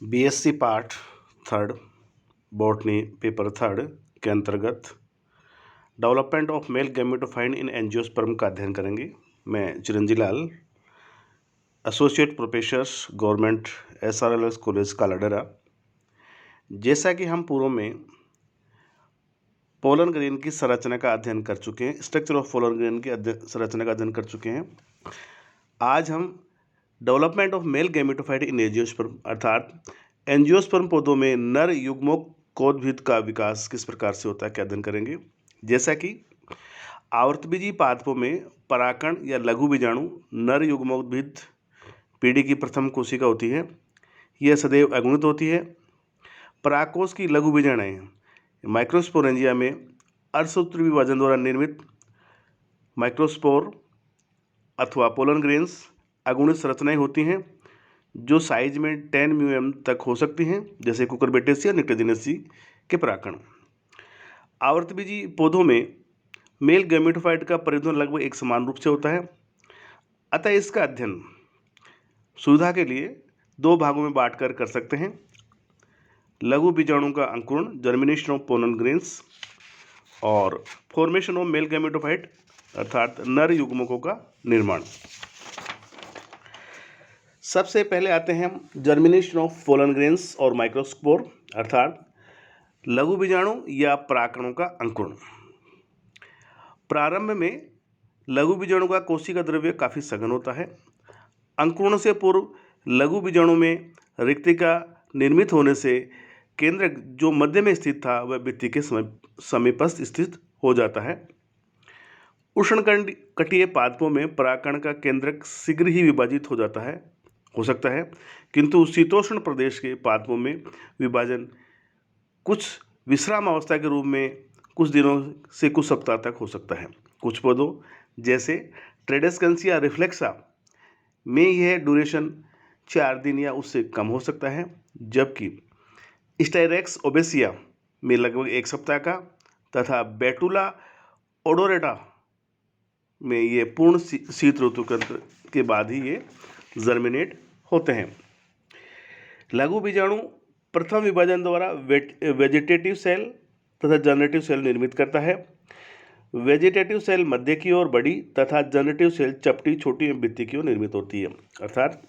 BSc part third botany paper third के अंतर्गत development of male gametophyte in angiosperm का अध्ययन करेंगे। मैं Chiranji Lal, associate professor government SRLS college Kaladara. जैसा कि हम पूर्व में पोलन ग्रेन की संरचना का अध्ययन कर चुके हैं, स्ट्रक्चर ऑफ पोलन ग्रेन की संरचना का अध्ययन कर चुके हैं, आज हम development of male gametophyte in angiosperm अर्थात एंजियोस्पर्म पौधों में नर युग्मकोद्भिद का विकास किस प्रकार से होता है क्या अध्ययन करेंगे। जैसा कि आवर्तबीजी पादपों में परागकण या लघु बीजाणु नर युग्मोद्भिद पीढ़ी की प्रथम कोशिका होती है। यह सदैव अगुणित होती है। परागकोश की लघु बीजाणुएं माइक्रोस्पोरेंजिया में अर्धसूत्री विभाजन द्वारा निर्मित माइक्रोस्पोर अथवा पोलन ग्रेन्स अगुणित संरचनाएं होती हैं जो साइज में 10 μm तक हो सकती हैं, जैसे कुकुरबिटेसी या निक्टेजिनेसी के परागकण। आवर्तबीजी पौधों में मेल गैमेटोफाइट का परिवर्तन लगभग एक समान रूप से होता है। अतः इसका अध्ययन सुविधा के लिए दो भागों में बांटकर कर सकते हैं। लघु बीजाणु का अंकुरण जर्मिनेशन ऑफ पोलन ग्रेन्स और फॉर्मेशन ऑफ मेल गैमेटोफाइट अर्थात नर युग्मकों का निर्माण। सबसे पहले आते हैं हम जर्मिनेशन ऑफ पोलन ग्रेन्स और माइक्रोस्पोर अर्थात लघु बीजाणु या परागकणों का अंकुरण। प्रारंभ में लघु बीजाणु का कोशिका द्रव्य काफ़ी सघन होता है। अंकुरण से पूर्व लघु बीजाणु में रिक्तिका निर्मित होने से केंद्रक जो मध्य में स्थित था वह भित्ति के समीपस्थ स्थित हो जाता है। उष्णकटिबंधीय पादपों में परागकण का केंद्रक शीघ्र ही विभाजित हो सकता है, किंतु शीतोष्ण प्रदेश के पादपों में विभाजन कुछ विश्राम अवस्था के रूप में कुछ दिनों से कुछ सप्ताह तक हो सकता है। कुछ पौधों जैसे ट्रेडेस्केंसिया रिफ्लेक्सा में यह ड्यूरेशन 4 दिन या उससे कम हो सकता है, जबकि स्टाइरेक्स ओबेसिया में लगभग 1 सप्ताह का तथा बेटुला ओडोरेटा में ये पूर्ण शीत ऋतु के बाद ही ये जर्मिनेट होते हैं। लघु बीजाणु प्रथम विभाजन द्वारा वेजिटेटिव सेल तथा जनरेटिव सेल निर्मित करता है। वेजिटेटिव सेल मध्य की ओर बड़ी तथा जनरेटिव सेल चपटी छोटी भित्ति की ओर निर्मित होती है। अर्थात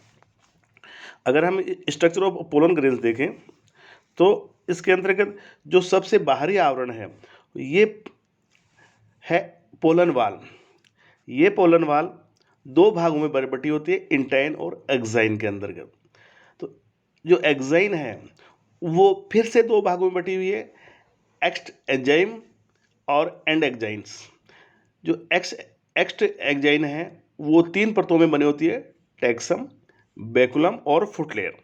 अगर हम स्ट्रक्चर ऑफ पोलन ग्रेन्स देखें तो इसके अंतर्गत जो सबसे बाहरी आवरण है ये है पोलन वाल। ये पोलन वाल दो भागों में बटी होती है, इंटाइन और एक्साइन के अंतर्गत। तो जो एक्साइन है वो फिर से दो भागों में बटी हुई है, एक्स्ट एंजाइम और एंड एक्साइन्स। जो एक्स्ट एक्साइन है वो 3 परतों में बनी होती है, टैक्सम, बैकुलम और फुटलेयर।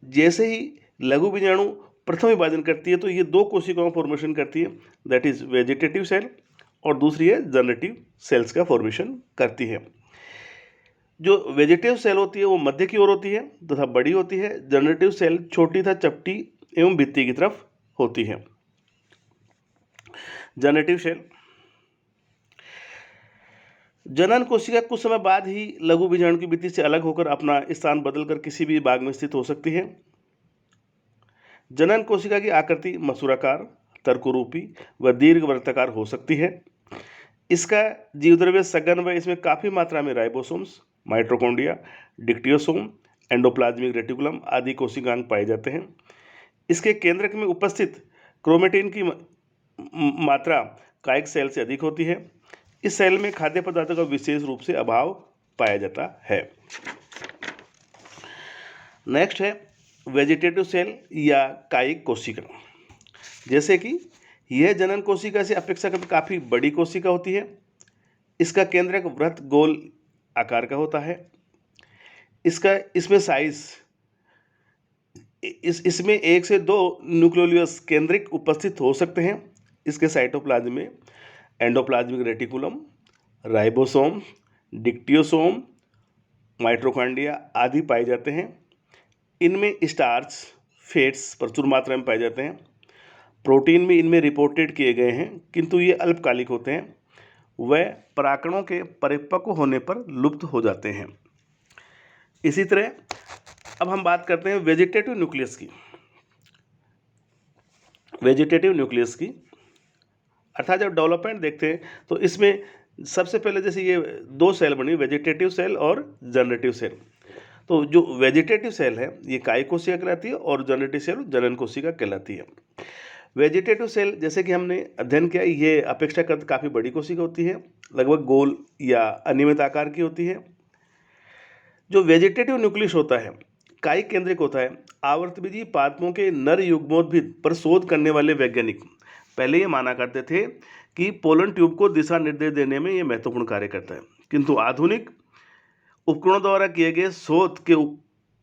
जैसे ही लघु बीजाणु प्रथम विभाजन करती है तो ये 2 कोशिकाओं का फॉर्मेशन करती है, दैट इज वेजिटेटिव सेल, और दूसरी है जनरेटिव सेल्स का फॉर्मेशन करती है। जो वेजिटेटिव सेल होती है वो मध्य की ओर होती है तथा बड़ी होती है। जनरेटिव सेल छोटी तथा चपटी एवं भित्ति की तरफ होती है। जनरेटिव सेल जनन कोशिका कुछ समय बाद ही लघु बीजाणु की भित्ति से अलग होकर अपना स्थान बदलकर किसी भी भाग में स्थित हो सकती है। जनन कोशिका की आकृति मसूराकार, तर्करूपी व दीर्घवृत्ताकार हो सकती है। इसका जीवद्रव्य सघन व इसमें काफ़ी मात्रा में ribosomes, mitochondria, dictyosome, endoplasmic reticulum आदि कोशिकांग पाए जाते हैं। इसके केंद्रक में उपस्थित क्रोमेटिन की मात्रा कायिक सेल से अधिक होती है। इस सेल में खाद्य पदार्थों का विशेष रूप से अभाव पाया जाता है। नेक्स्ट है वेजिटेटिव सेल या कायिक कोशिका। जैसे कि यह जनन कोशिका से अपेक्षाकृत काफ़ी बड़ी कोशिका होती है। इसका केंद्रक वृत्त गोल आकार का होता है। इसमें साइज इसमें 1 से 2 न्यूक्लियोलस केंद्रिक उपस्थित हो सकते हैं। इसके साइटोप्लाज्म में endoplasmic reticulum, ribosome, dictyosome, mitochondria आदि पाए जाते हैं। इनमें स्टार्च, फैट्स प्रचुर मात्रा में पाए जाते हैं। प्रोटीन भी इनमें रिपोर्टेड किए गए हैं, किंतु ये अल्पकालिक होते हैं। वह परागकणों के परिपक्व होने पर लुप्त हो जाते हैं। इसी तरह अब हम बात करते हैं वेजिटेटिव न्यूक्लियस की। वेजिटेटिव न्यूक्लियस की अर्थात जब डेवलपमेंट देखते हैं तो इसमें सबसे पहले जैसे ये दो सेल बनी, वेजिटेटिव सेल और जनरेटिव सेल। तो जो वेजिटेटिव सेल है ये काय कोशिका कहलाती है और जनरेटिव सेल जनन कोशिका कहलाती है। वेजिटेटिव सेल जैसे कि हमने अध्ययन किया, ये अपेक्षाकृत काफ़ी बड़ी कोशिका होती है, लगभग गोल या अनियमित आकार की होती है। जो वेजिटेटिव न्यूक्लियस होता है काय केंद्रिक होता है। आवर्तबीजी पादपों के नर युग्मोद्भिद पर शोध करने वाले वैज्ञानिक पहले ये माना करते थे कि पोलन ट्यूब को दिशा निर्देश देने में ये महत्वपूर्ण कार्य करता है, किंतु आधुनिक उपकरणों द्वारा किए गए शोध के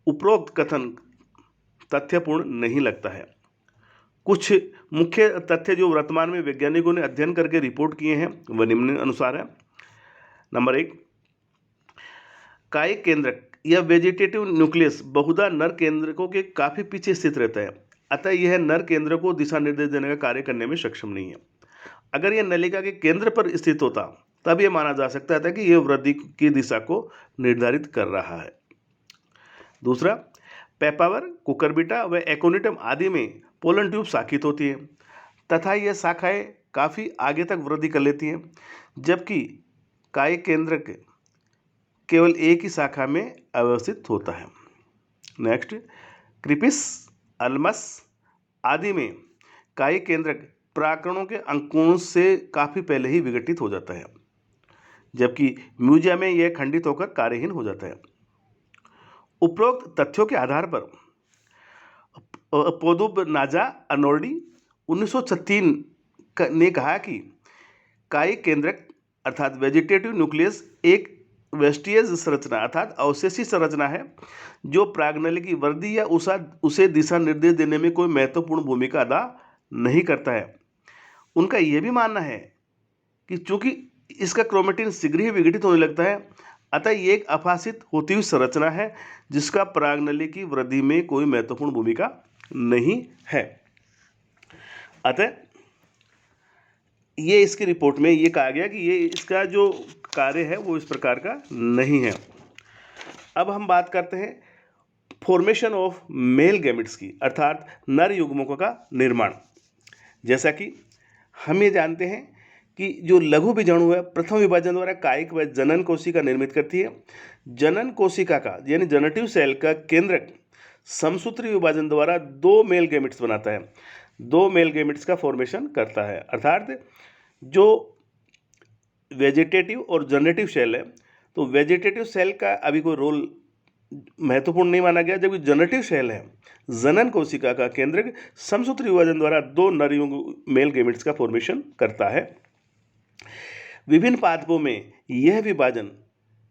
उपरोक्त कथन तथ्यपूर्ण नहीं लगता है। कुछ मुख्य तथ्य जो वर्तमान में वैज्ञानिकों ने अध्ययन करके रिपोर्ट किए हैं वह निम्न अनुसार है। नंबर 1, काय केंद्रक यह वेजिटेटिव न्यूक्लियस बहुधा नर केंद्रकों के काफी पीछे स्थित रहता है, अतः यह नर केंद्र को दिशा निर्देश देने का कार्य करने में सक्षम नहीं है। अगर यह नलिका के केंद्र पर स्थित होता तब यह माना जा सकता था कि यह वृद्धि की दिशा को निर्धारित कर रहा है। दूसरा, पेपावर, कुकरबिटा व एकोनिटम आदि में पोलन ट्यूब शाखित होती है तथा यह शाखाएं काफ़ी आगे तक वृद्धि कर लेती हैं, जबकि काय केंद्रक केवल एक ही शाखा में अवस्थित होता है। नेक्स्ट, क्रिपिस, अल्मस आदि में काय केंद्रक प्राकरणों के अंकुरण से काफ़ी पहले ही विघटित हो जाता है, जबकि म्यूजिया में यह खंडित होकर कार्यहीन हो जाता है। उपरोक्त तथ्यों के आधार पर पोदुबनाजा अर्नोल्डी 1936 ने कहा कि काय केंद्रक अर्थात वेजिटेटिव न्यूक्लियस एक वेस्टिएज संरचना अर्थात अवशेषी संरचना है जो प्रागनली की वृद्धि या उसे दिशा निर्देश देने में कोई महत्वपूर्ण भूमिका अदा नहीं करता है। उनका यह भी मानना है कि चूंकि इसका क्रोमेटिन शीघ्र ही विघटित होने लगता है, अतः ये एक अफासित होती हुई संरचना है जिसका प्रागनली की वृद्धि में कोई महत्वपूर्ण भूमिका नहीं है। अतः ये इसकी रिपोर्ट में ये कहा गया कि ये इसका जो कार्य है वो इस प्रकार का नहीं है। अब हम बात करते हैं फॉर्मेशन ऑफ मेल गैमेट्स की अर्थात नर युग्मकों का निर्माण। जैसा कि हम ये जानते हैं कि जो लघु बीजाणु है प्रथम विभाजन द्वारा कायिक व जनन कोशिका निर्मित करती है। जनन कोशिका का यानी जेनेटिव सेल का केंद्रक समसूत्री विभाजन द्वारा 2 मेल गैमेट्स बनाता है, 2 मेल गैमेट्स का फॉर्मेशन करता है। अर्थात जो वेजिटेटिव और जनरेटिव सेल है, तो वेजिटेटिव सेल का अभी कोई रोल महत्वपूर्ण नहीं माना गया, जबकि जनरेटिव सेल है जनन कोशिका का केंद्रक समसूत्री विभाजन द्वारा 2 नर मेल गैमेट्स का फॉर्मेशन करता है। विभिन्न पादपों में यह विभाजन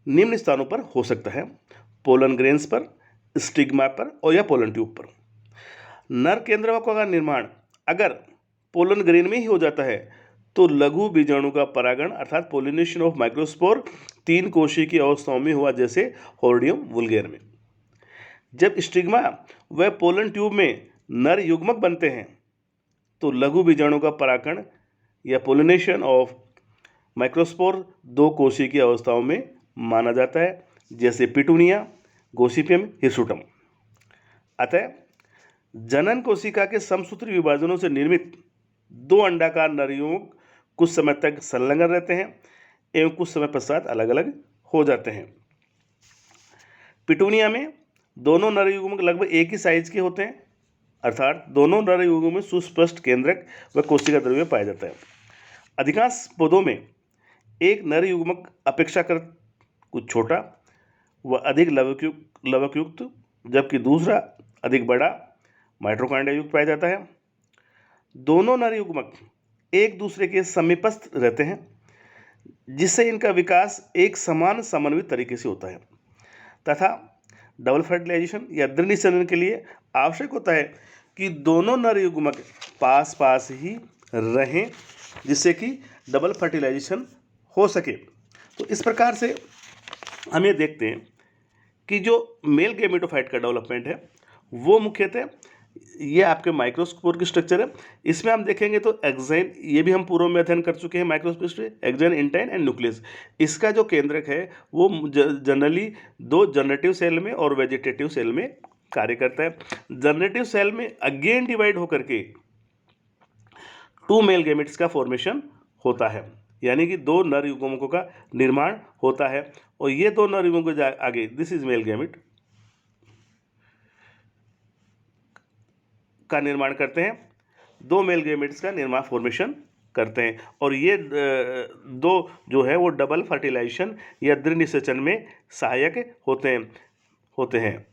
निम्न स्थानों पर हो सकता है: पोलन ग्रेन्स पर, स्टिग्मा पर और या पोलन ट्यूब पर। नर केंद्रकों का निर्माण अगर पोलन ग्रेन में ही हो जाता है तो लघु बीजाणु का परागण अर्थात पोलिनेशन ऑफ माइक्रोस्पोर 3 कोशिकीय अवस्थाओं में हुआ, जैसे होर्डियम वुल्गेर में। जब स्टिग्मा व पोलन ट्यूब में नर युग्मक बनते हैं तो लघु बीजाणु का परागण या पोलिनेशन ऑफ माइक्रोस्पोर 2 कोशिकीय अवस्थाओं में माना जाता है, जैसे पिटूनिया, गोसिपियम, हिरसुटम। अतः जनन कोशिका के समसूत्री विभाजनों से निर्मित 2 अंडाकार नर युग्मक कुछ समय तक संलग्न रहते हैं एवं कुछ समय पश्चात अलग अलग हो जाते हैं। पिटूनिया में दोनों नर युग्मक लगभग एक ही साइज के होते हैं, अर्थात दोनों नर युग्मक में सुस्पष्ट केंद्रक व कोशिका द्रव्य पाया जाता है। अधिकांश पौधों में एक नर युग्मक अपेक्षाकृत कुछ छोटा व अधिक लवकयुक्त, जबकि दूसरा अधिक बड़ा माइटोकॉन्ड्रिया युक्त पाया जाता है। दोनों नर युग्मक एक दूसरे के समीपस्थ रहते हैं, जिससे इनका विकास एक समान समन्वित तरीके से होता है तथा डबल फर्टिलाइजेशन या दृढ़ निषेचन के लिए आवश्यक होता है कि दोनों नर युग्मक पास पास ही रहें, जिससे कि डबल फर्टिलाइजेशन हो सके। तो इस प्रकार से हम ये देखते हैं कि जो मेल गैमेटोफाइट का डेवलपमेंट है वो मुख्यतः ये आपके माइक्रोस्पोर की स्ट्रक्चर है। इसमें हम देखेंगे तो एक्साइन, ये भी हम पूर्व में अध्ययन कर चुके हैं microspore, exine, intine and nucleus. इसका जो केंद्रक है वो जनरली 2 जनरेटिव सेल में और वेजिटेटिव सेल में कार्य करता है। जनरेटिव सेल में अगेन डिवाइड होकर के 2 मेल गैमेट्स का फॉर्मेशन होता है, यानी कि 2 नर युग्मकों का निर्माण होता है। और ये 2 नर युग्मकों के आगे दिस इज मेल गैमेट का निर्माण करते हैं, 2 मेल गैमेट्स का निर्माण फॉर्मेशन करते हैं। और ये 2 जो है वो डबल फर्टिलाइजेशन या द्विनिषेचन में सहायक होते हैं।